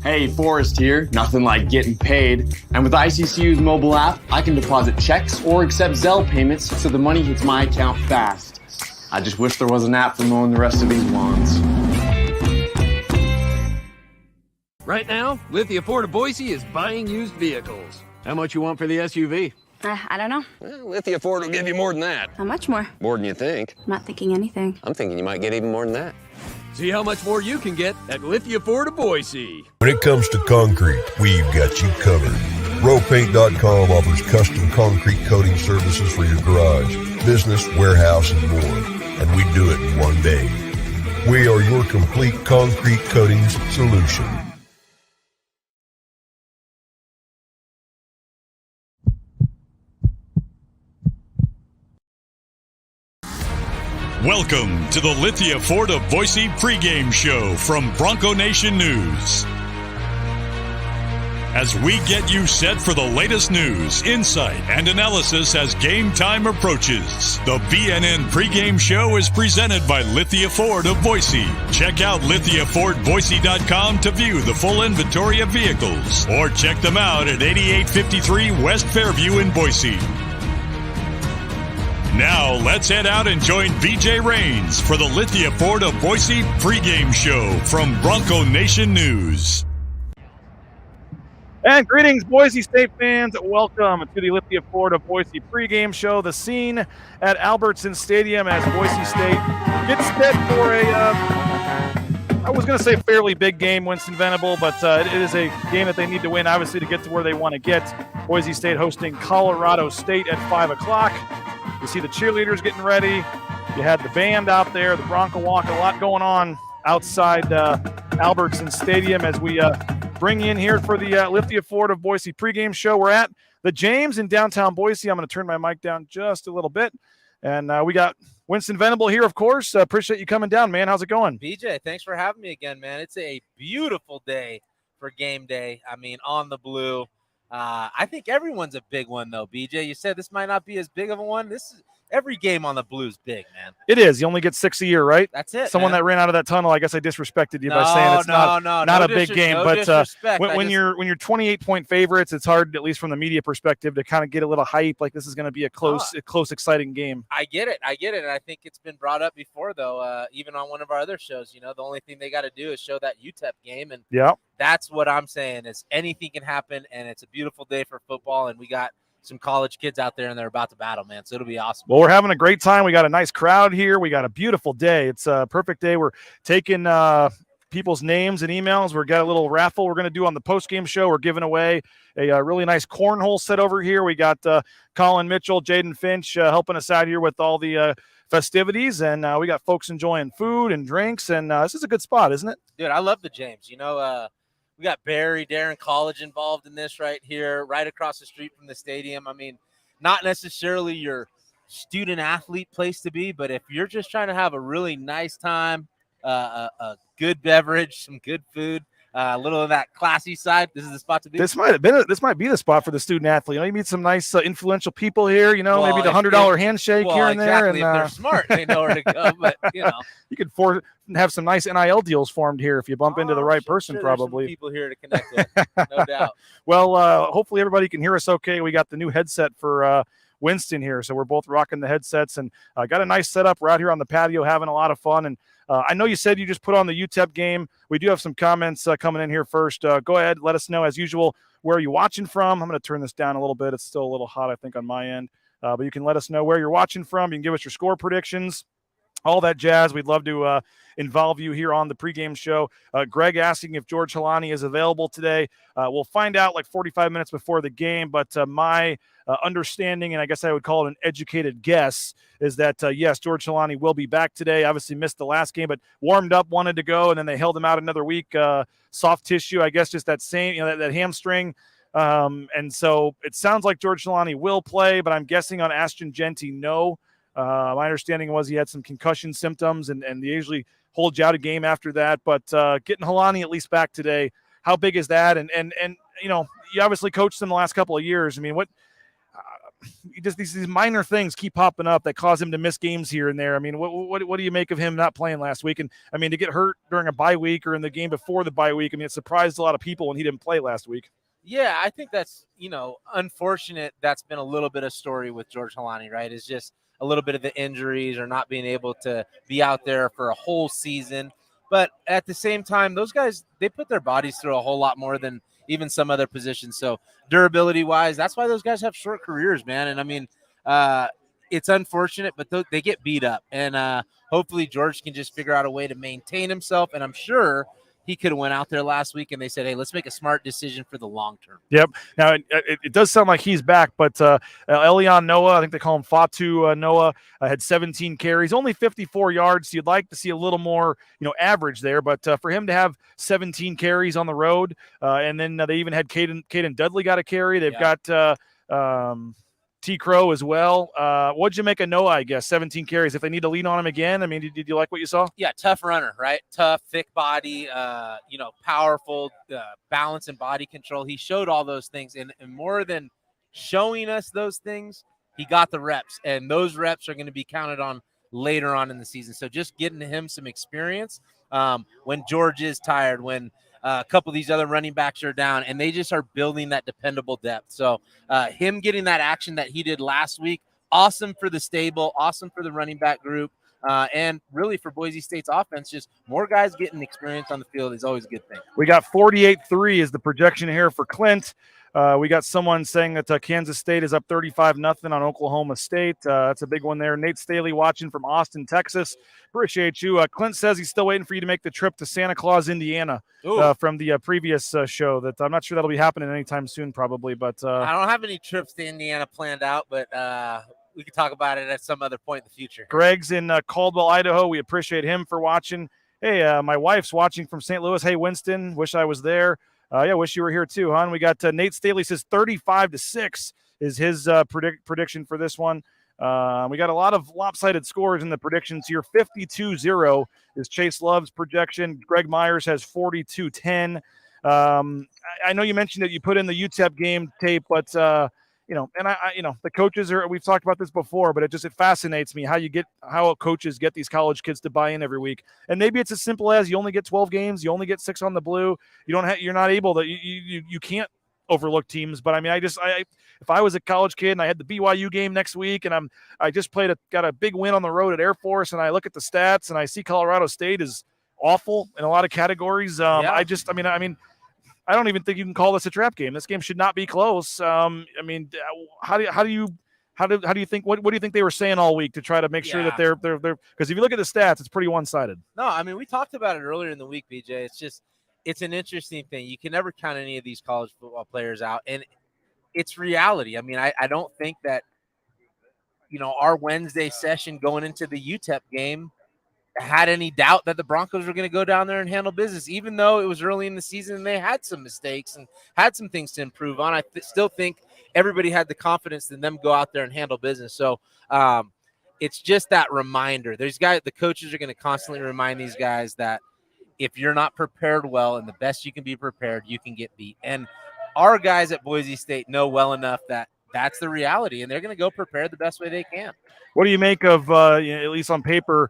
Hey, Forrest here. Nothing like getting paid. And with ICCU's mobile app, I can deposit checks or accept Zelle payments so the money hits my account fast. I just wish there was an app for mowing the rest of these lawns. Right now, Lithia Ford of Boise is buying used vehicles. How much you want for the SUV? I don't know. Well, Lithia Ford will give you more than that. How much more? More than you think. I'm not thinking anything. I'm thinking you might get even more than that. See how much more you can get at Lithia Ford of Boise. When it comes to concrete, we've got you covered. RowPaint.com offers custom concrete coating services for your garage, business, warehouse, and more. And we do it in one day. We are your complete concrete coatings solution. Welcome to the Lithia Ford of Boise pregame show from Bronco Nation News. As we get you set for the latest news, insight, and analysis as game time approaches, the BNN pregame show is presented by Lithia Ford of Boise. Check out LithiaFordBoise.com to view the full inventory of vehicles, or check them out at 8853 West Fairview in Boise. Now, let's head out and join BJ Rains for the Lithia Ford of Boise pregame show from Bronco Nation News. And greetings, Boise State fans. Welcome to the Lithia Ford of Boise pregame show. The scene at Albertsons Stadium as Boise State gets set for I was going to say fairly big game, Winston Venable, but it is a game that they need to win, obviously, to get to where they want to get. Boise State hosting Colorado State at 5 o'clock. You see the cheerleaders getting ready. You had the band out there, the Bronco Walk, a lot going on outside Albertsons Stadium as we bring you in here for the Lithia Ford of Boise pregame show. We're at the James in downtown Boise. I'm going to turn my mic down just a little bit. And we got Winston Venable here, of course. Appreciate you coming down, man. How's it going? BJ, thanks for having me again, man. It's a beautiful day for game day. I mean, on the blue. I think everyone's a big one, though, BJ. You said this might not be as big of a one. This is every game on the blue is big, man. It is. You only get 6 a year, right? That's it. Someone that ran out of that tunnel, I guess I disrespected you by saying it's not a big game. But when you're 28-point favorites, it's hard, at least from the media perspective, to kind of get a little hype. Like this is going to be a close, exciting game. I get it. And I think it's been brought up before, though. Even on one of our other shows, the only thing they got to do is show that UTEP game, and that's what I'm saying is anything can happen, and it's a beautiful day for football, and we got some college kids out there, and they're about to battle, man. So it'll be awesome. Well, we're having a great time. We got a nice crowd here. We got a beautiful day. It's a perfect day. We're taking people's names and emails. We've got a little raffle we're going to do on the post-game show. We're giving away a really nice cornhole set over here. We got Colin Mitchell, Jaden Finch helping us out here with all the festivities, and we got folks enjoying food and drinks, and this is a good spot, isn't it? Dude, I love the James. We got Barry, Darren College involved in this right here, right across the street from the stadium. I mean, not necessarily your student-athlete place to be, but if you're just trying to have a really nice time, a good beverage, some good food, a little of that classy side, this is the spot to be. This might be the spot for the student-athlete. You meet some nice influential people here, maybe the $100 handshake here and there. And, if they're smart, they know where to go, but, You could have some nice NIL deals formed here if you bump into the right person, probably. Some people here to connect with, no doubt. Well, hopefully everybody can hear us okay. We got the new headset for Winston here, so we're both rocking the headsets, and got a nice setup. We're out here on the patio having a lot of fun, and I know you said you just put on the UTEP game. We do have some comments coming in here first. Go ahead, let us know, as usual, where you're watching from. I'm going to turn this down a little bit. It's still a little hot, I think, on my end, but you can let us know where you're watching from. You can give us your score predictions, all that jazz. We'd love to involve you here on the pregame show. Greg asking if George Halani is available today. We'll find out like 45 minutes before the game, but my understanding, and I guess I would call it an educated guess, is that, yes, George Halani will be back today. Obviously missed the last game, but warmed up, wanted to go, and then they held him out another week. Soft tissue, I guess, just that same, that hamstring. And so it sounds like George Halani will play, but I'm guessing on Ashton Genty, no. My understanding was he had some concussion symptoms, and they usually hold you out a game after that. But getting Halani at least back today, how big is that? And you obviously coached them the last couple of years. I mean, just these minor things keep popping up that cause him to miss games here and there. I mean, what do you make of him not playing last week? And I mean, to get hurt during a bye week or in the game before the bye week, I mean, it surprised a lot of people when he didn't play last week. Yeah, I think that's, unfortunate. That's been a little bit of story with George Holani, right? It's just a little bit of the injuries or not being able to be out there for a whole season. But at the same time, those guys, they put their bodies through a whole lot more than even some other positions. So durability-wise, that's why those guys have short careers, man. And, I mean, it's unfortunate, but they get beat up. And hopefully George can just figure out a way to maintain himself. And I'm sure he could have went out there last week and they said, hey, let's make a smart decision for the long term. Yep. Now, it does sound like he's back, but Elion Noah, I think they call him Fatu Noah, had 17 carries, only 54 yards. So you'd like to see a little more, average there. But for him to have 17 carries on the road, and then they even had Caden Dudley got a carry. They've got T. Crow as well. What'd you make of Noah, I guess? 17 carries. If they need to lean on him again, I mean, did you like what you saw? Yeah, tough runner, right? Tough, thick body, powerful, balance and body control. He showed all those things. And more than showing us those things, he got the reps. And those reps are going to be counted on later on in the season. So just getting him some experience when George is tired, when a couple of these other running backs are down, and they just are building that dependable depth. So him getting that action that he did last week, awesome for the stable, awesome for the running back group, and really for Boise State's offense, just more guys getting experience on the field is always a good thing. We got 48-3 is the projection here for Clint. We got someone saying that Kansas State is up 35-0 on Oklahoma State. That's a big one there. Nate Staley watching from Austin, Texas. Appreciate you. Clint says he's still waiting for you to make the trip to Santa Claus, Indiana from the previous show. That I'm not sure that'll be happening anytime soon, probably. But I don't have any trips to Indiana planned out, but we could talk about it at some other point in the future. Greg's in Caldwell, Idaho. We appreciate him for watching. Hey, my wife's watching from St. Louis. Hey, Winston, wish I was there. Yeah, wish you were here too, hon. We got Nate Staley says 35-6 is his prediction for this one. We got a lot of lopsided scores in the predictions here. 52-0 is Chase Love's projection. Greg Myers has 42-10. I know you mentioned that you put in the UTEP game tape, but and I the coaches we've talked about this before, but it fascinates me how coaches get these college kids to buy in every week. And maybe it's as simple as you only get 12 games, you only get 6 on the blue. You're not able to, you can't overlook teams. But I mean, if I was a college kid and I had the BYU game next week and I just got a big win on the road at Air Force, and I look at the stats and I see Colorado State is awful in a lot of categories. I don't even think you can call this a trap game. This game should not be close. How do you think? What do you think they were saying all week to try to make sure that they're because if you look at the stats, it's pretty one-sided. No, I mean, we talked about it earlier in the week, BJ. It's an interesting thing. You can never count any of these college football players out, and it's reality. I mean, I don't think that our Wednesday session going into the UTEP game had any doubt that the Broncos were going to go down there and handle business, even though it was early in the season and they had some mistakes and had some things to improve on. I still think everybody had the confidence in them go out there and handle business. So it's just that reminder. The coaches are going to constantly remind these guys that if you're not prepared well and the best you can be prepared, you can get beat. And our guys at Boise State know well enough that that's the reality, and they're going to go prepared the best way they can. What do you make of, at least on paper,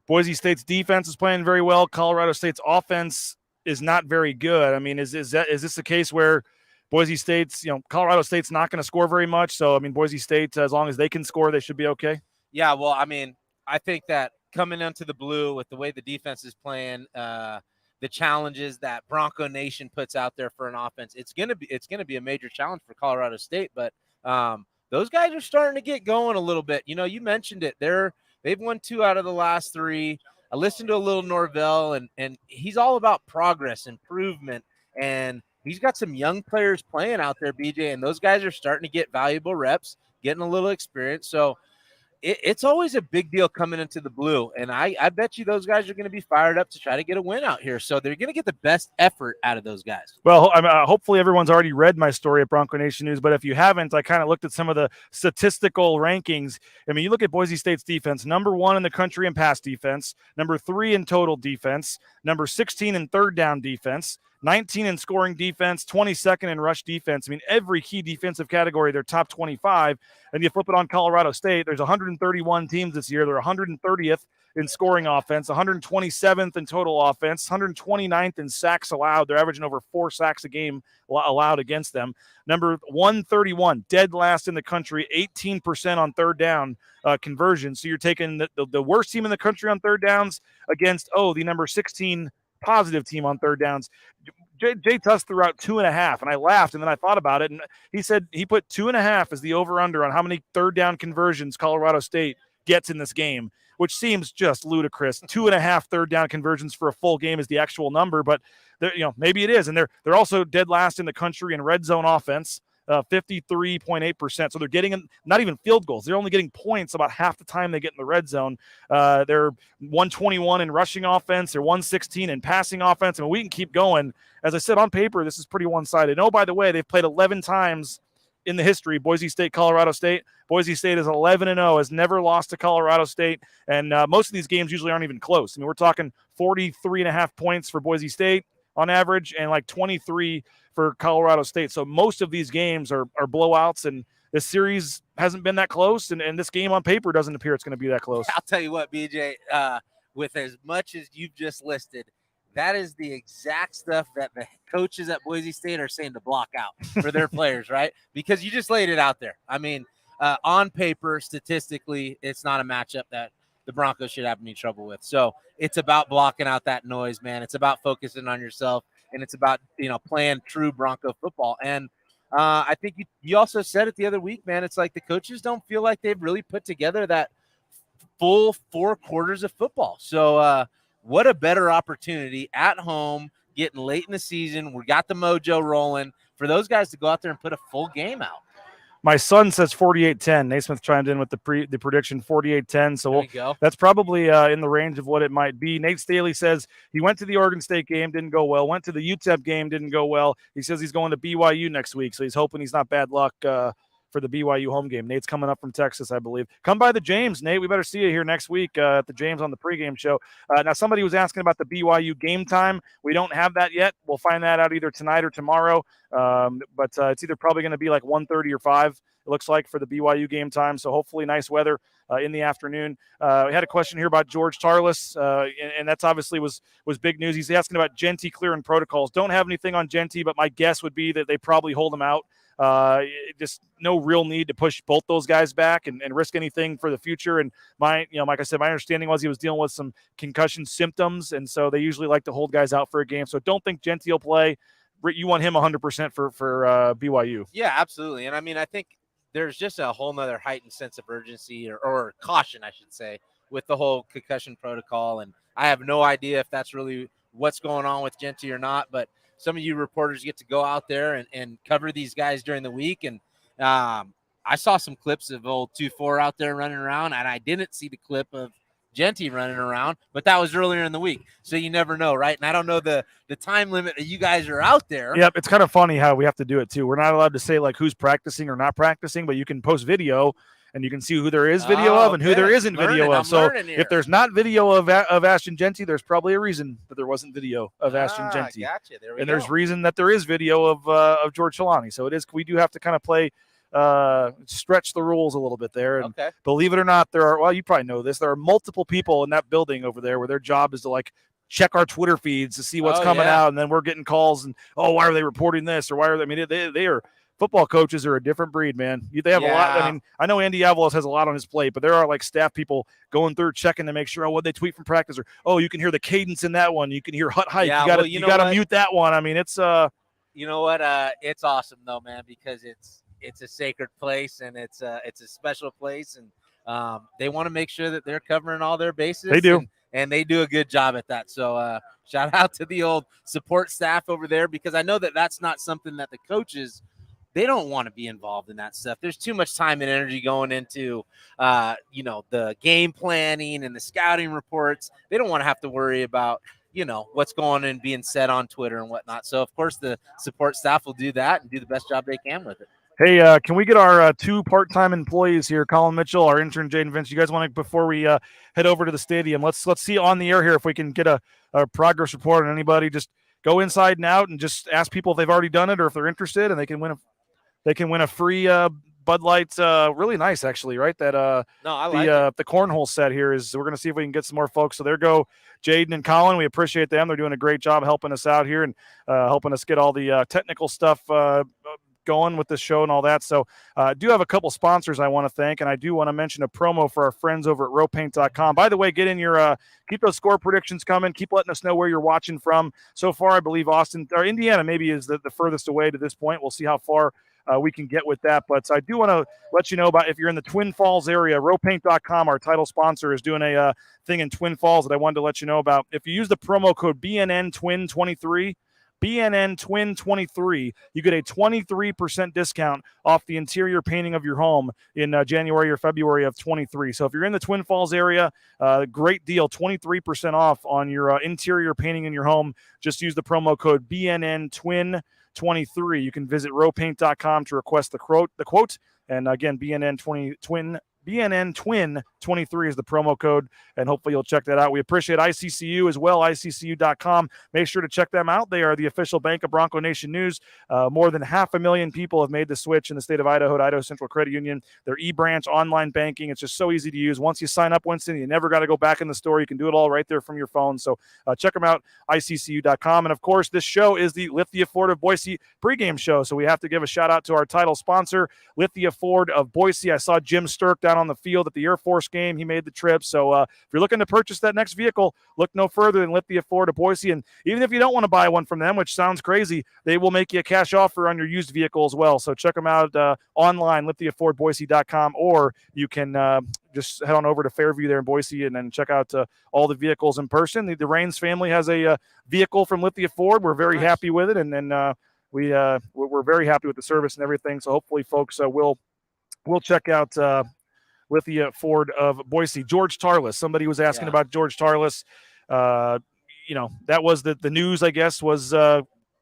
Boise State's defense is playing very well. Colorado State's offense is not very good. I mean, is this a case where Boise State's, Colorado State's not going to score very much? So, I mean, Boise State, as long as they can score, they should be okay? Yeah, well, I mean, I think that coming into the blue with the way the defense is playing, the challenges that Bronco Nation puts out there for an offense, it's going to be a major challenge for Colorado State. But those guys are starting to get going a little bit. You mentioned it. They've won 2 out of the last 3. I listened to a little Norvell, and he's all about progress, improvement, and he's got some young players playing out there, BJ, and those guys are starting to get valuable reps, getting a little experience. So it's always a big deal coming into the blue, and I bet you those guys are going to be fired up to try to get a win out here. So they're going to get the best effort out of those guys. Well, hopefully everyone's already read my story at Bronco Nation News, but if you haven't, I kind of looked at some of the statistical rankings. I mean, you look at Boise State's defense, number 1 in the country in pass defense, number 3 in total defense, number 16 in third down defense, 19 in scoring defense, 22nd in rush defense. I mean, every key defensive category, they're top 25. And you flip it on Colorado State, there's 131 teams this year. They're 130th in scoring offense, 127th in total offense, 129th in sacks allowed. They're averaging over 4 sacks a game allowed against them. Number 131, dead last in the country, 18% on third down conversion. So you're taking the worst team in the country on third downs against, the number 16 positive team on third downs. Jay Tuss threw out 2.5, and I laughed, and then I thought about it, and he said he put 2.5 as the over-under on how many third down conversions Colorado State gets in this game, which seems just ludicrous. 2.5 third down conversions for a full game is the actual number, but maybe it is. And they're also dead last in the country in red zone offense, 53.8%. So they're getting not even field goals. They're only getting points about half the time they get in the red zone. They're 121 in rushing offense. They're 116 in passing offense. I mean, we can keep going. As I said, on paper, this is pretty one-sided. Oh, by the way, they've played 11 times in the history, Boise State, Colorado State. Boise State is 11-0, has never lost to Colorado State, and most of these games usually aren't even close. I mean, we're talking 43.5 points for Boise State on average and like 23 for Colorado State. So most of these games are blowouts, and this series hasn't been that close, and this game on paper doesn't appear it's going to be that close. I'll tell you what, BJ, with as much as you've just listed, that is the exact stuff that the coaches at Boise State are saying to block out for their players, right? Because you just laid it out there. I mean, on paper, statistically, it's not a matchup that the Broncos should have any trouble with. So it's about blocking out that noise, man. It's about focusing on yourself, and it's about, playing true Bronco football. And I think you also said it the other week, man. It's like the coaches don't feel like they've really put together that full 4 quarters of football. So, what a better opportunity at home, getting late in the season. We got the mojo rolling for those guys to go out there and put a full game out. My son says 48-10. Naismith chimed in with the prediction 48-10. So that's probably in the range of what it might be. Nate Staley says he went to the Oregon State game, didn't go well. Went to the UTEP game, didn't go well. He says he's going to BYU next week, so he's hoping he's not bad luck for the BYU home game. Nate's coming up from Texas, I believe. Come by the James, Nate. We better see you here next week at the James on the pregame show. Now, somebody was asking about the BYU game time. We don't have that yet. We'll find that out either tonight or tomorrow. But it's either probably going to be like 1:30 or 5, it looks like, for the BYU game time. So hopefully nice weather in the afternoon. We had a question here about George Tarlas, and that's obviously was big news. He's asking about Genty clearing protocols. Don't have anything on Genty, but my guess would be that they probably hold him out. Just no real need to push both those guys back and risk anything for the future. And like I said, my understanding was he was dealing with some concussion symptoms, and so they usually like to hold guys out for a game. So don't think Genty will play. You want him 100% for BYU. Yeah, absolutely. And I mean, I think there's just a whole nother heightened sense of urgency or caution, I should say, with the whole concussion protocol. And I have no idea if that's really what's going on with Genty or not, but some of you reporters get to go out there and cover these guys during the week. And I saw some clips of old 2-4 out there running around, and I didn't see the clip of Genty running around, but that was earlier in the week. So you never know, right? And I don't know the time limit that you guys are out there. Yep, it's kind of funny how we have to do it too. We're not allowed to say like who's practicing or not practicing, but you can post video and you can see who there is video of and who there isn't video of. So if there's not video of Ashton Genty, there's probably a reason that there wasn't video of Ashton Genty. Gotcha. There's reason that there is video of George Trelawney. So we do have to kind of play stretch the rules a little bit there. And believe it or not, you probably know this, there are multiple people in that building over there where their job is to like check our Twitter feeds to see what's coming out, and then we're getting calls and why are they reporting this, or why are they? I mean, they are. Football coaches are a different breed, man. They have a lot. I mean, I know Andy Avalos has a lot on his plate, but there are like staff people going through checking to make sure, what they tweet from practice, or you can hear the cadence in that one. You can hear hut hike. You got to mute that one. I mean, it's you know what? It's awesome though, man, because it's a sacred place and it's a special place, and they want to make sure that they're covering all their bases. They do. And they do a good job at that. So shout out to the old support staff over there, because I know that that's not something that the coaches, they don't want to be involved in that stuff. There's too much time and energy going into, the game planning and the scouting reports. They don't want to have to worry about, what's going on and being said on Twitter and whatnot. So, of course, the support staff will do that and do the best job they can with it. Hey, can we get our 2 part-time employees here, Colin Mitchell, our intern, Jaden Vince? You guys want to, before we head over to the stadium, let's see on the air here if we can get a progress report on anybody. Just go inside and out and just ask people if they've already done it or if they're interested, and they can win a free Bud Light. Really nice, actually, right? That No, I like it. The cornhole set here is. We're going to see if we can get some more folks. So there go Jaden and Colin. We appreciate them. They're doing a great job helping us out here and helping us get all the technical stuff going with the show and all that. So I do have a couple sponsors I want to thank, and I do want to mention a promo for our friends over at rowpaint.com. By the way, get in your keep those score predictions coming. Keep letting us know where you're watching from. So far, I believe Austin or Indiana maybe is the furthest away to this point. We'll see how far we can get with that. But I do want to let you know about if you're in the Twin Falls area, rowpaint.com, our title sponsor, is doing a thing in Twin Falls that I wanted to let you know about. If you use the promo code BNNTWIN23, BNN-TWIN23, you get a 23% discount off the interior painting of your home in January or February of 23. So if you're in the Twin Falls area, great deal, 23% off on your interior painting in your home. Just use the promo code BNN-TWIN23. You can visit rowpaint.com to request the quote. And again, BNN-TWIN23 is the promo code, and hopefully you'll check that out. We appreciate ICCU as well, ICCU.com. Make sure to check them out. They are the official bank of Bronco Nation News. More than 500,000 people have made the switch in the state of Idaho to Idaho Central Credit Union. Their e-branch online banking, it's just so easy to use. Once you sign up, Winston, you never got to go back in the store. You can do it all right there from your phone. So check them out, ICCU.com. And, of course, this show is the Lithia Ford of Boise pregame show, so we have to give a shout-out to our title sponsor, Lithia Ford of Boise. I saw Jim Sturk down on the field at the Air Force game. He made the trip. So if you're looking to purchase that next vehicle, look no further than Lithia Ford of Boise. And even if you don't want to buy one from them, which sounds crazy, they will make you a cash offer on your used vehicle as well. So check them out online, lithiafordboise.com, or you can just head on over to Fairview there in Boise and then check out all the vehicles in person. The Raines family has a vehicle from Lithia Ford. We're very happy with it, and we're very happy with the service and everything. So hopefully folks will check out Lithia Ford of Boise. George Tarlas. Somebody was asking about George Tarlas. That was the news, I guess, was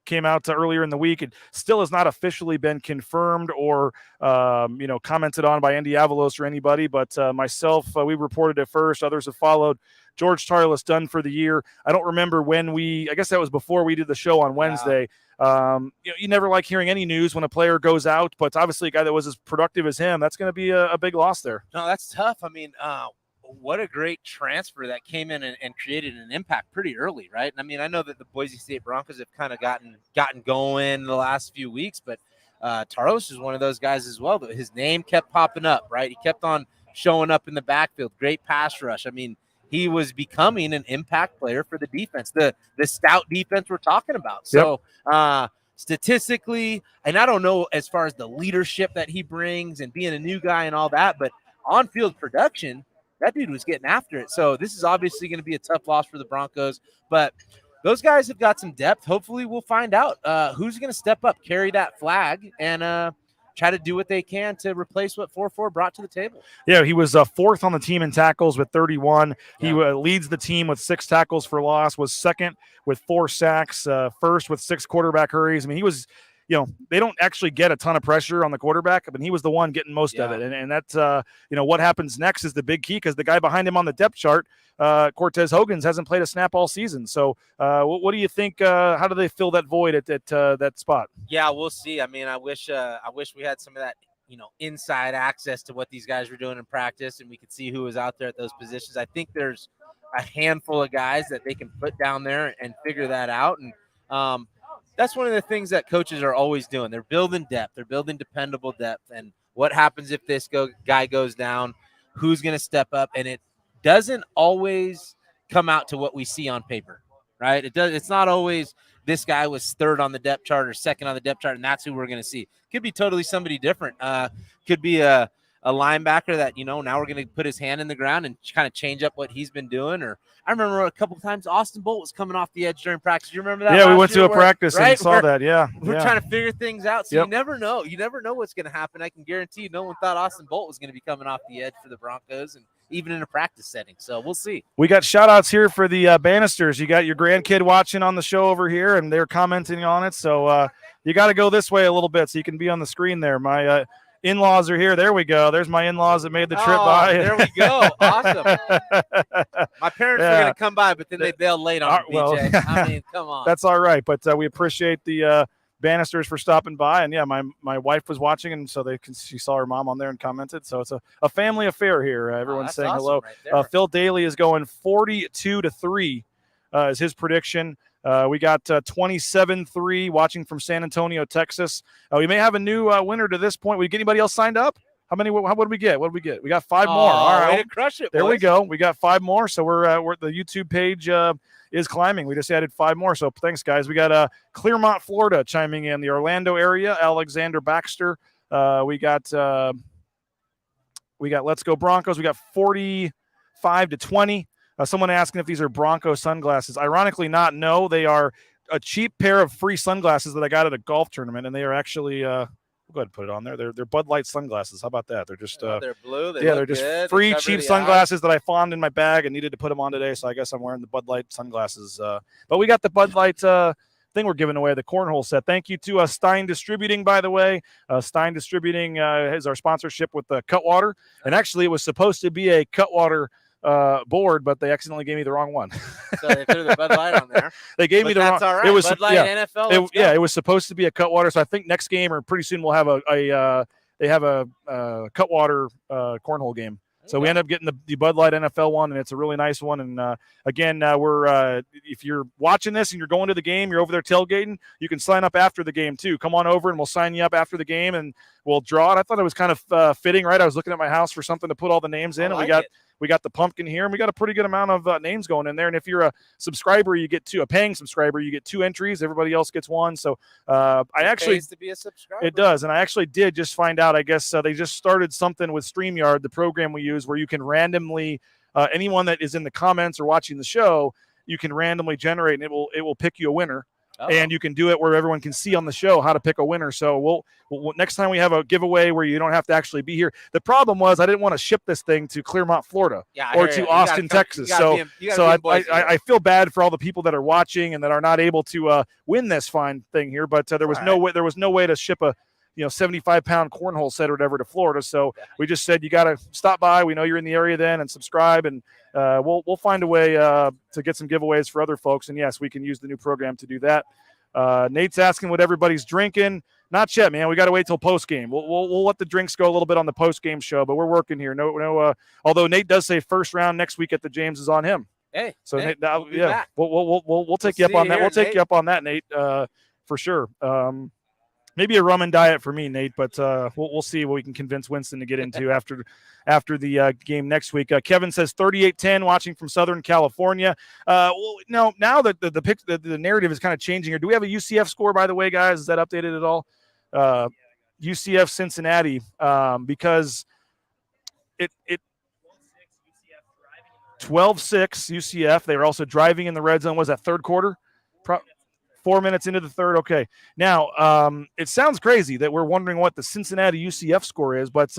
came out earlier in the week. It still has not officially been confirmed or, commented on by Andy Avalos or anybody. But myself, we reported it first. Others have followed. George Tarlas done for the year. I don't remember when I guess that was before we did the show on Wednesday. You never like hearing any news when a player goes out, but obviously a guy that was as productive as him, that's going to be a big loss there. No, that's tough. I mean, what a great transfer that came in and created an impact pretty early, right? And I mean, I know that the Boise State Broncos have kind of gotten going the last few weeks, but Tarlos is one of those guys as well. His name kept popping up, right? He kept on showing up in the backfield. Great pass rush. I mean, he was becoming an impact player for the defense, the stout defense we're talking about. So statistically, and I don't know as far as the leadership that he brings and being a new guy and all that, but on-field production, that dude was getting after it. So this is obviously going to be a tough loss for the Broncos, but those guys have got some depth. Hopefully we'll find out who's going to step up, carry that flag, and try to do what they can to replace what 4-4 brought to the table. Yeah, he was fourth on the team in tackles with 31. Yeah. He leads the team with 6 tackles for loss, was second with 4 sacks, first with 6 quarterback hurries. I mean, he was, they don't actually get a ton of pressure on the quarterback, but he was the one getting most of it. And that's, what happens next is the big key, because the guy behind him on the depth chart, Cortez Hogans, hasn't played a snap all season. So what do you think? How do they fill that void at that spot? Yeah, we'll see. I mean, I wish we had some of that, inside access to what these guys were doing in practice, and we could see who was out there at those positions. I think there's a handful of guys that they can put down there and figure that out. And that's one of the things that coaches are always doing. They're building depth. They're building dependable depth. And what happens if this guy goes down? Who's going to step up? And it doesn't always come out to what we see on paper, right? It's not always this guy was third on the depth chart or second on the depth chart, and that's who we're going to see. Could be totally somebody different. Could be a linebacker that, now we're going to put his hand in the ground and kind of change up what he's been doing. Or I remember a couple of times Austin Bolt was coming off the edge during practice. You remember that? Yeah, we went to a practice and saw that. Yeah. We're trying to figure things out. So you never know. You never know what's going to happen. I can guarantee you no one thought Austin Bolt was going to be coming off the edge for the Broncos, and even in a practice setting. So we'll see. We got shout outs here for the Bannisters. You got your grandkid watching on the show over here, and they're commenting on it. So you got to go this way a little bit so you can be on the screen there. My In-laws are here. There we go. There's my in-laws that made the trip Oh, by. there we go. Awesome. My parents were going to come by, but then they bailed late on me, BJ. Well, I mean, come on. That's all right, but we appreciate the Bannisters for stopping by. And, yeah, my wife was watching, and so she saw her mom on there and commented. So it's a family affair here. Everyone's saying awesome hello. right Phil Daly is going 42-3 is his prediction. We got 27-3 watching from San Antonio, Texas. We may have a new winner to this point. We get anybody else signed up? How many? What did we get? What did we get? We got 5 more. All right, way to crush it. There boys. we go. We got 5 more. So we're the YouTube page is climbing. We just added 5 more. So thanks, guys. We got Clearmont, Florida, chiming in the Orlando area. Alexander Baxter. We got Let's Go Broncos. We got 45-20. Someone asking if these are Bronco sunglasses. Ironically not, no. They are a cheap pair of free sunglasses that I got at a golf tournament, and they are actually we'll go ahead and put it on there. They're Bud Light sunglasses. How about that? They're just they're blue. they're just good. free, cheap sunglasses that I found in my bag and needed to put them on today, so I guess I'm wearing the Bud Light sunglasses. But we got the Bud Light thing we're giving away, the cornhole set. Thank you to Stein Distributing, by the way. Stein Distributing is our sponsorship with the Cutwater, and actually it was supposed to be a Cutwater board, but they accidentally gave me the wrong one. So they threw the Bud Light on there. They gave me the wrong. All right. It was Bud Light NFL. It was supposed to be a Cutwater. So I think next game or pretty soon we'll have they have a Cutwater cornhole game. So we end up getting the Bud Light NFL one, and it's a really nice one. And again, we're if you're watching this and you're going to the game, you're over there tailgating, you can sign up after the game too. Come on over, and we'll sign you up after the game, and we'll draw it. I thought it was kind of fitting, right? I was looking at my house for something to put all the names in, and we got the pumpkin here, and we got a pretty good amount of names going in there. And if you're a subscriber, you get a paying subscriber, you get 2 entries. Everybody else gets 1. So it pays to be a subscriber. It does. And I actually did just find out, I guess they just started something with StreamYard, the program we use, where you can randomly, anyone that is in the comments or watching the show, you can randomly generate, and it will pick you a winner. And you can do it where everyone can see on the show how to pick a winner. So we'll next time we have a giveaway where you don't have to actually be here. The problem was I didn't want to ship this thing to Clearmont, Florida, or to Austin, Texas. So I feel bad for all the people that are watching and that are not able to win this fine thing here. But there was no way to ship a 75-pound cornhole set or whatever to Florida. So we just said, you got to stop by. We know you're in the area then, and subscribe, and we'll find a way to get some giveaways for other folks. And yes, we can use the new program to do that. Nate's asking what everybody's drinking. Not yet, man. We got to wait till post game. We'll let the drinks go a little bit on the post game show, but we're working here. No. Although Nate does say first round next week at the James is on him. Hey, so Nate, we'll take you up on that. We'll take you up on that, Nate, for sure. Maybe a rum and diet for me, Nate, but we'll see what we can convince Winston to get into after the game next week. Kevin says 38-10, watching from Southern California. Now that the narrative is kind of changing here. Do we have a UCF score, by the way, guys? Is that updated at all? UCF Cincinnati, because it 12-6 UCF. They were also driving in the red zone. Was that third quarter? 4 minutes into the third. Okay. Now, it sounds crazy that we're wondering what the Cincinnati UCF score is, but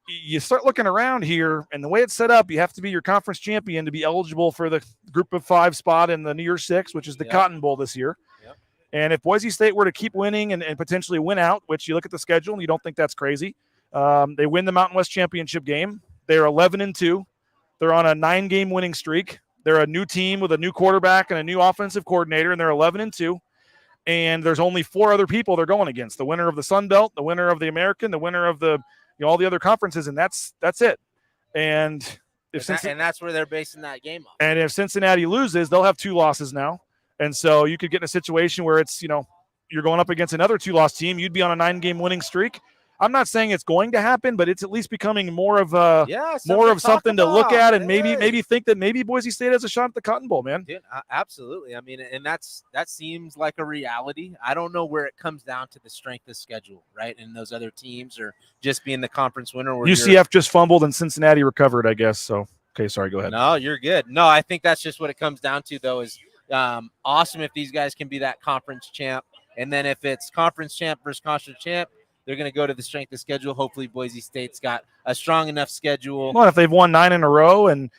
you start looking around here, and the way it's set up, you have to be your conference champion to be eligible for the group of 5 spot in the New Year's Six, which is the Cotton Bowl this year. Yep. And if Boise State were to keep winning and potentially win out, which you look at the schedule and you don't think that's crazy, they win the Mountain West Championship game. They're 11-2. They're on a 9-game winning streak. They're a new team with a new quarterback and a new offensive coordinator, and they're 11-2. And there's only 4 other people they're going against: the winner of the Sun Belt, the winner of the American, the winner of the all the other conferences, and that's it. And that's where they're basing that game on. And if Cincinnati loses, they'll have 2 losses now, and so you could get in a situation where it's you're going up against another 2-loss team. You'd be on a 9-game winning streak. I'm not saying it's going to happen, but it's at least becoming more of something to look at, and maybe think that maybe Boise State has a shot at the Cotton Bowl, man. Dude, absolutely. I mean, and that seems like a reality. I don't know where it comes down to the strength of schedule, right? And those other teams, or just being the conference winner. UCF just fumbled and Cincinnati recovered, I guess. So, okay, sorry, go ahead. No, you're good. No, I think that's just what it comes down to, though, is awesome if these guys can be that conference champ. And then if it's conference champ versus conference champ, they're going to go to the strength of schedule. Hopefully Boise State's got a strong enough schedule. Well, if they've won 9 in a row, and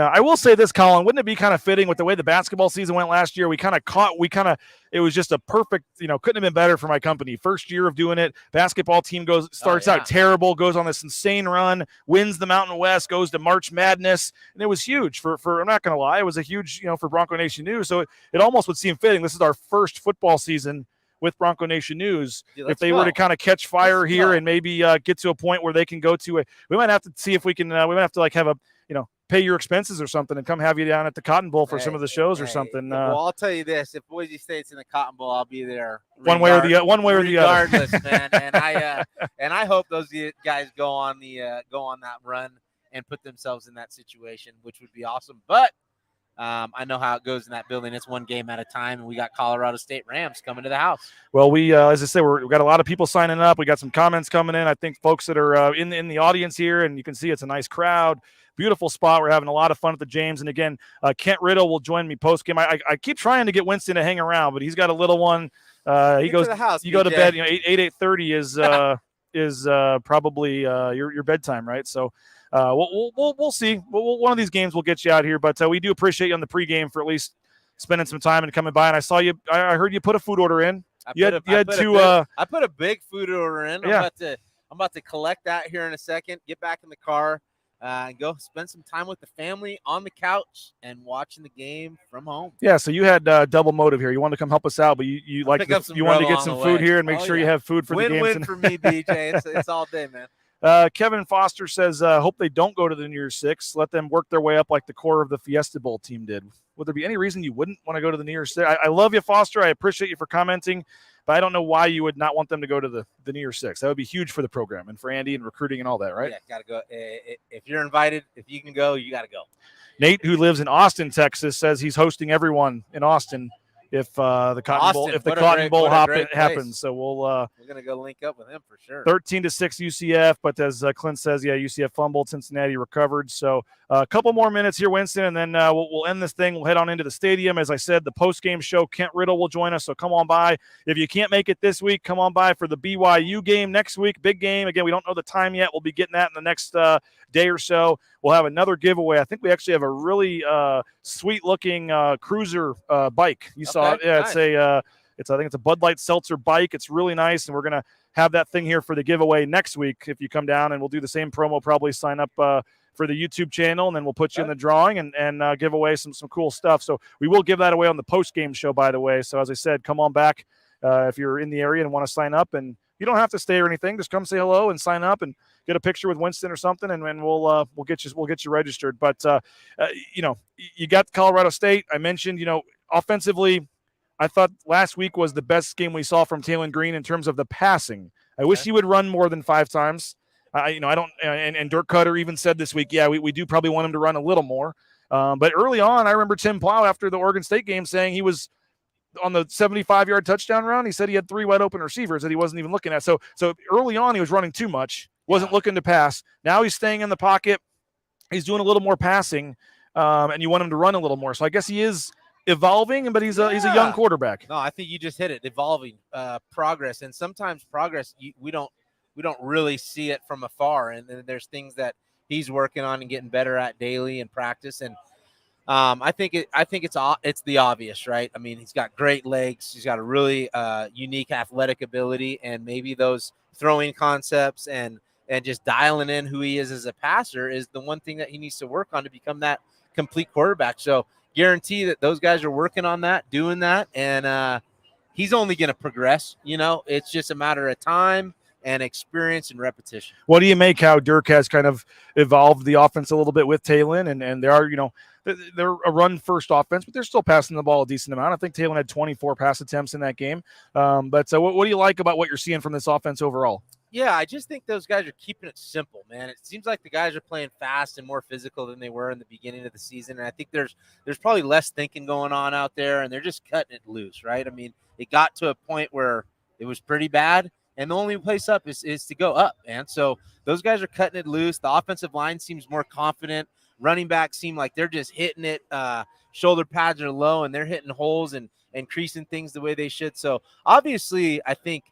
I will say this, Colin, wouldn't it be kind of fitting with the way the basketball season went last year? It was just a perfect, couldn't have been better for my company. First year of doing it, basketball team starts out terrible, goes on this insane run, wins the Mountain West, goes to March Madness, and it was huge for I'm not going to lie, it was a huge, for Bronco Nation News. So it almost would seem fitting. This is our first football season with Bronco Nation News. If they were to kind of catch fire here and maybe get to a point where they can go to we might have to see if we can, we might have to have a, pay your expenses or something and come have you down at the Cotton Bowl for some of the shows or something. Well, I'll tell you this: if Boise State's in the Cotton Bowl, I'll be there. One way or the other. Regardless, man. And I hope those guys go on that run and put themselves in that situation, which would be awesome. But I know how it goes in that building. It's one game at a time, and we got Colorado State Rams coming to the house. Well, we, as I said, we've got a lot of people signing up. We got some comments coming in. I think folks that are in the audience here, and you can see it's a nice crowd. Beautiful spot. We're having a lot of fun at the James. And again, Kent Riddle will join me post game. I keep trying to get Winston to hang around, but he's got a little one. He goes to the house. You go to bed. 8:30 is probably your bedtime, right? So we'll see. One of these games will get you out here, but we do appreciate you on the pregame for at least spending some time and coming by. And I saw you. I heard you put a food order in. I put a big food order in. I'm about to collect that here in a second. Get back in the car. And go spend some time with the family on the couch and watching the game from home. Yeah, so you had double motive here. You wanted to come help us out, but you wanted to get some food here and make sure you have food for the games. Win-win for me, BJ. It's all day, man. Kevin Foster says, hope they don't go to the New Year's Six. Let them work their way up like the core of the Fiesta Bowl team did. Would there be any reason you wouldn't want to go to the New Year's Six? I love you, Foster. I appreciate you for commenting, but I don't know why you would not want them to go to the New Year's Six. That would be huge for the program and for Andy and recruiting and all that, right? Yeah, got to go. If you're invited, if you can go, you got to go. Nate, who lives in Austin, Texas, says he's hosting everyone in Austin if the Cotton Bowl happens. So we're gonna go link up with him for sure. 13-6 UCF, but as Clint says, UCF fumbled, Cincinnati recovered. So a couple more minutes here, Winston, and then we'll end this thing. We'll head on into the stadium. As I said, the post-game show, Kent Riddle will join us. So come on by. If you can't make it this week, come on by for the BYU game next week. Big game. Again, we don't know the time yet. We'll be getting that in the next day or so. We'll have another giveaway. I think we actually have a really sweet-looking cruiser bike. You saw it. Yeah, nice. I think it's a Bud Light Seltzer bike. It's really nice, and we're gonna have that thing here for the giveaway next week. If you come down, and we'll do the same promo. Probably sign up for the YouTube channel, and then we'll put you in the drawing and give away some cool stuff. So we will give that away on the post-game show, by the way. So as I said, come on back if you're in the area and want to sign up, and you don't have to stay or anything. Just come say hello and sign up and get a picture with Winston or something, and we'll get you registered. But you got Colorado State. I mentioned, offensively, I thought last week was the best game we saw from Taylon Green in terms of the passing. I wish he would run more than 5 times. I don't. And Dirk Cutter even said this week, we do probably want him to run a little more. But early on, I remember Tim Plow after the Oregon State game saying he was on the 75-yard touchdown run. He said he had 3 wide open receivers that he wasn't even looking at. So early on, he was running too much. Wasn't looking to pass. Now he's staying in the pocket. He's doing a little more passing, and you want him to run a little more. So I guess he is evolving, but he's a young quarterback. No, I think you just hit it. Evolving, progress, and sometimes progress we don't really see it from afar. And then there's things that he's working on and getting better at daily in practice. And I think it's the obvious, right? I mean, he's got great legs. He's got a really unique athletic ability, and maybe those throwing concepts and just dialing in who he is as a passer is the one thing that he needs to work on to become that complete quarterback. So guarantee that those guys are working on that, doing that, and he's only going to progress. It's just a matter of time and experience and repetition. What do you make how Dirk has kind of evolved the offense a little bit with Taylon, and there are, they're a run-first offense, but they're still passing the ball a decent amount. I think Taylon had 24 pass attempts in that game. But what do you like about what you're seeing from this offense overall? Yeah, I just think those guys are keeping it simple, man. It seems like the guys are playing fast and more physical than they were in the beginning of the season. And I think there's probably less thinking going on out there, and they're just cutting it loose, right? I mean, it got to a point where it was pretty bad, and the only place up is to go up, man. So those guys are cutting it loose. The offensive line seems more confident. Running backs seem like they're just hitting it. Shoulder pads are low, and they're hitting holes and creasing things the way they should. So obviously, I think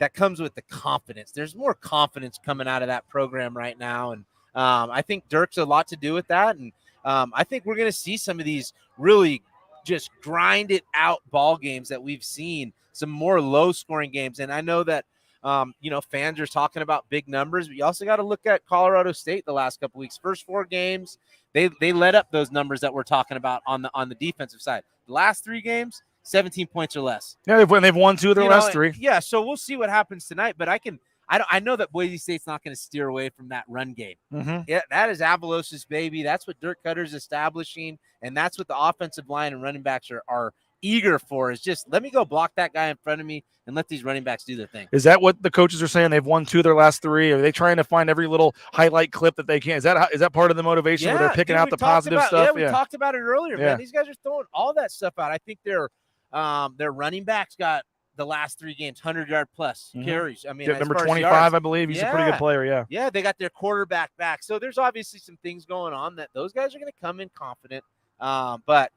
that comes with the confidence. There's more confidence coming out of that program right now, and I think Dirk's a lot to do with that. And I think we're going to see some of these really just grind it out ball games that we've seen, some more low scoring games. And I know that, fans are talking about big numbers, but you also got to look at Colorado State the last couple weeks. First 4 games, they led up those numbers that we're talking about on the defensive side. The last 3 games, 17 points or less. Yeah, they've won 2 of their last 3. Yeah, so we'll see what happens tonight. But I know that Boise State's not going to steer away from that run game. Mm-hmm. Yeah, that is Avalos' baby. That's what Dirk Cutter's establishing, and that's what the offensive line and running backs are eager for, is just let me go block that guy in front of me and let these running backs do their thing. Is that what the coaches are saying? They've won 2 of their last 3. Are they trying to find every little highlight clip that they can? Is that part of the motivation where they're picking out the positive stuff? Yeah, we talked about it earlier, man. These guys are throwing all that stuff out. I think their running backs got the last 3 games 100-yard plus carries. I mean, number 25, yards, I believe. He's a pretty good player, yeah. Yeah, they got their quarterback back. So there's obviously some things going on that those guys are going to come in confident. But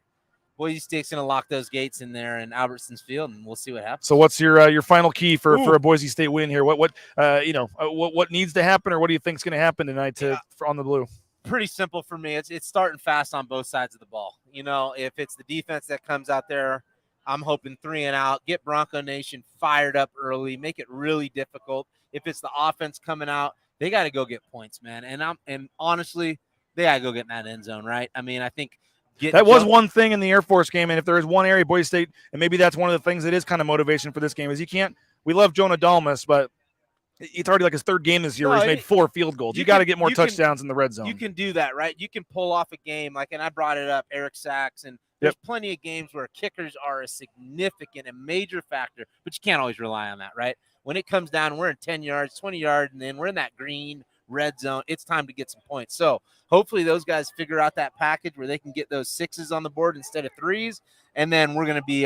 Boise State's going to lock those gates in there in Albertsons Field, and we'll see what happens. So what's your final key for a Boise State win here? What needs to happen, or what do you think is going to happen tonight on the blue? Pretty simple for me. It's starting fast on both sides of the ball. If it's the defense that comes out there, I'm hoping 3 and out, get Bronco Nation fired up early, make it really difficult. If it's the offense coming out, they got to go get points, man. And honestly, they got to go get in that end zone, right? I mean, I think that was one thing in the Air Force game, and if there is one area Boise State, and maybe that's one of the things that is kind of motivation for this game, is we love Jonah Dalmas, but it's already like his 3rd game this year where he's made 4 field goals. You got to get more touchdowns in the red zone. You can do that, right? You can pull off a game and I brought it up, Eric Sachs, and there's plenty of games where kickers are a significant and major factor, but you can't always rely on that, right? When it comes down, we're in 10 yards, 20 yards, and then we're in that green red zone. It's time to get some points. So hopefully those guys figure out that package where they can get those 6s on the board instead of 3s, and then we're going to be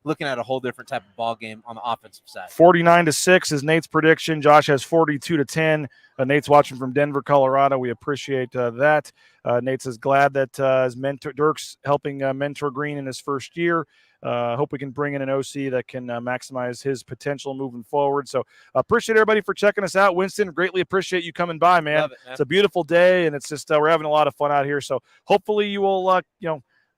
looking at a whole different type of ball game on the offensive side. 49-6 is Nate's prediction. Josh has 42-10. Nate's watching from Denver, Colorado. We appreciate that. Nate says glad that his mentor Dirk's helping mentor Green in his first year. Hope we can bring in an OC that can maximize his potential moving forward. So appreciate everybody for checking us out. Winston, greatly appreciate you coming by, man. Love it, man. It's a beautiful day, and it's just we're having a lot of fun out here. So hopefully you will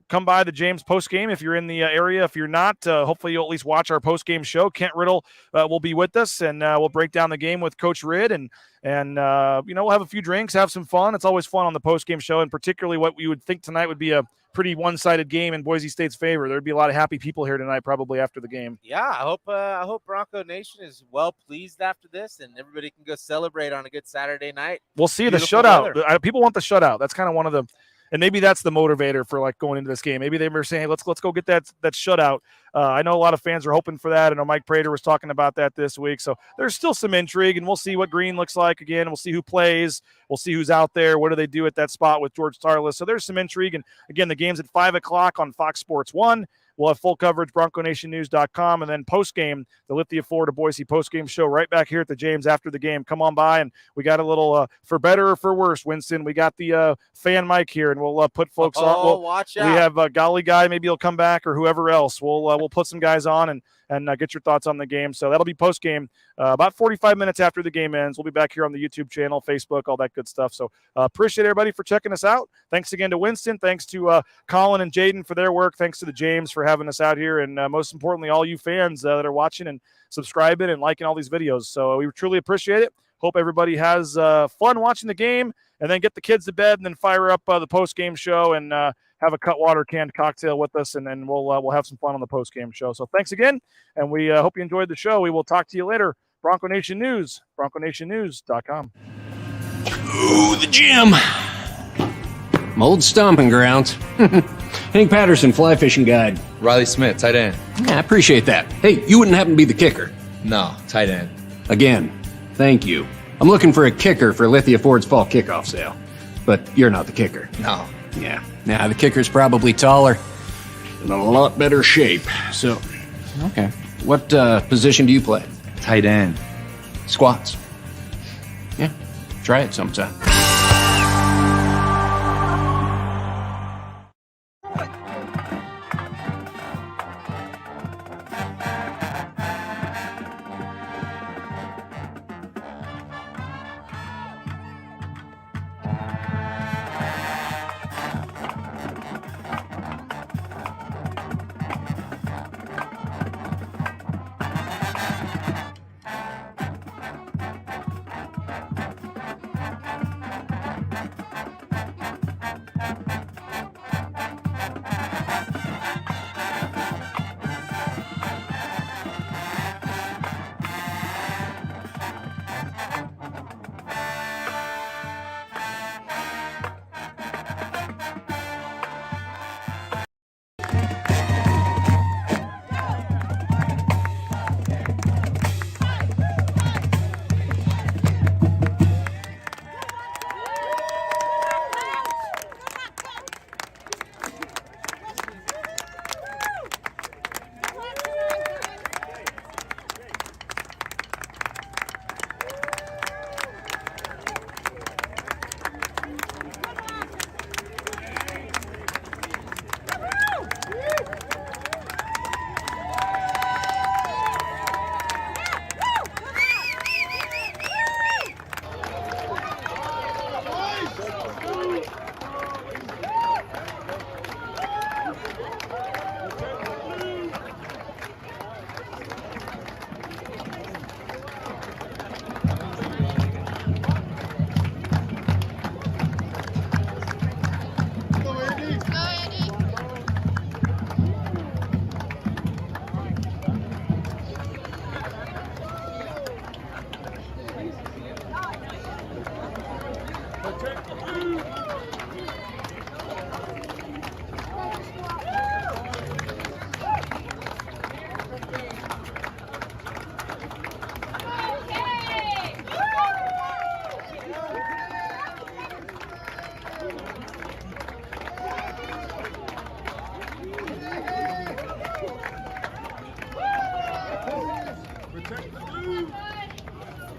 come by the James post-game if you're in the area. If you're not, hopefully you'll at least watch our post-game show. Kent Riddle will be with us, and we'll break down the game with Coach Ridd, and we'll have a few drinks, have some fun. It's always fun on the post-game show, and particularly what we would think tonight would be a pretty one-sided game in Boise State's favor. There'd be a lot of happy people here tonight probably after the game. Yeah, I hope Bronco Nation is well pleased after this, and everybody can go celebrate on a good Saturday night. We'll see the shutout. People want the shutout. That's kind of one of the – and maybe that's the motivator for going into this game. Maybe they were saying, hey, let's go get that shutout. I know a lot of fans are hoping for that. I know Mike Prater was talking about that this week. So there's still some intrigue, and we'll see what Green looks like again. We'll see who plays. We'll see who's out there. What do they do at that spot with George Tarless? So there's some intrigue. And again, the game's at 5:00 on Fox Sports 1. We'll have full coverage, BroncoNationNews.com, and then post-game, the Lithia Florida Boise post-game show right back here at the James after the game. Come on by, and we got a little, for better or for worse, Winston, we got the fan mic here, and we'll put folks on. Watch out. We have Golly Guy, maybe he'll come back, or whoever else. We'll put some guys on and get your thoughts on the game. So that'll be post-game about 45 minutes after the game ends. We'll be back here on the YouTube channel, Facebook, all that good stuff. So appreciate everybody for checking us out. Thanks again to Winston. Thanks to Colin and Jaden for their work. Thanks to the James for having us out here. And most importantly, all you fans that are watching and subscribing and liking all these videos. So we truly appreciate it. Hope everybody has fun watching the game, and then get the kids to bed, and then fire up the post-game show and have a Cutwater canned cocktail with us, and then we'll have some fun on the post-game show. So thanks again, and we hope you enjoyed the show. We will talk to you later. Bronco Nation News, BroncoNationNews.com. Ooh, the gym. My old stomping grounds. Hank Patterson, Fly Fishing Guide. Riley Smith, tight end. Yeah, I appreciate that. Hey, you wouldn't happen to be the kicker? No, tight end. Again, thank you. I'm looking for a kicker for Lithia Ford's fall kickoff sale. But you're not the kicker. No. Yeah. Nah, the kicker's probably taller and in a lot better shape. So, okay. What position do you play? Tight end. Squats. Yeah. Try it sometime.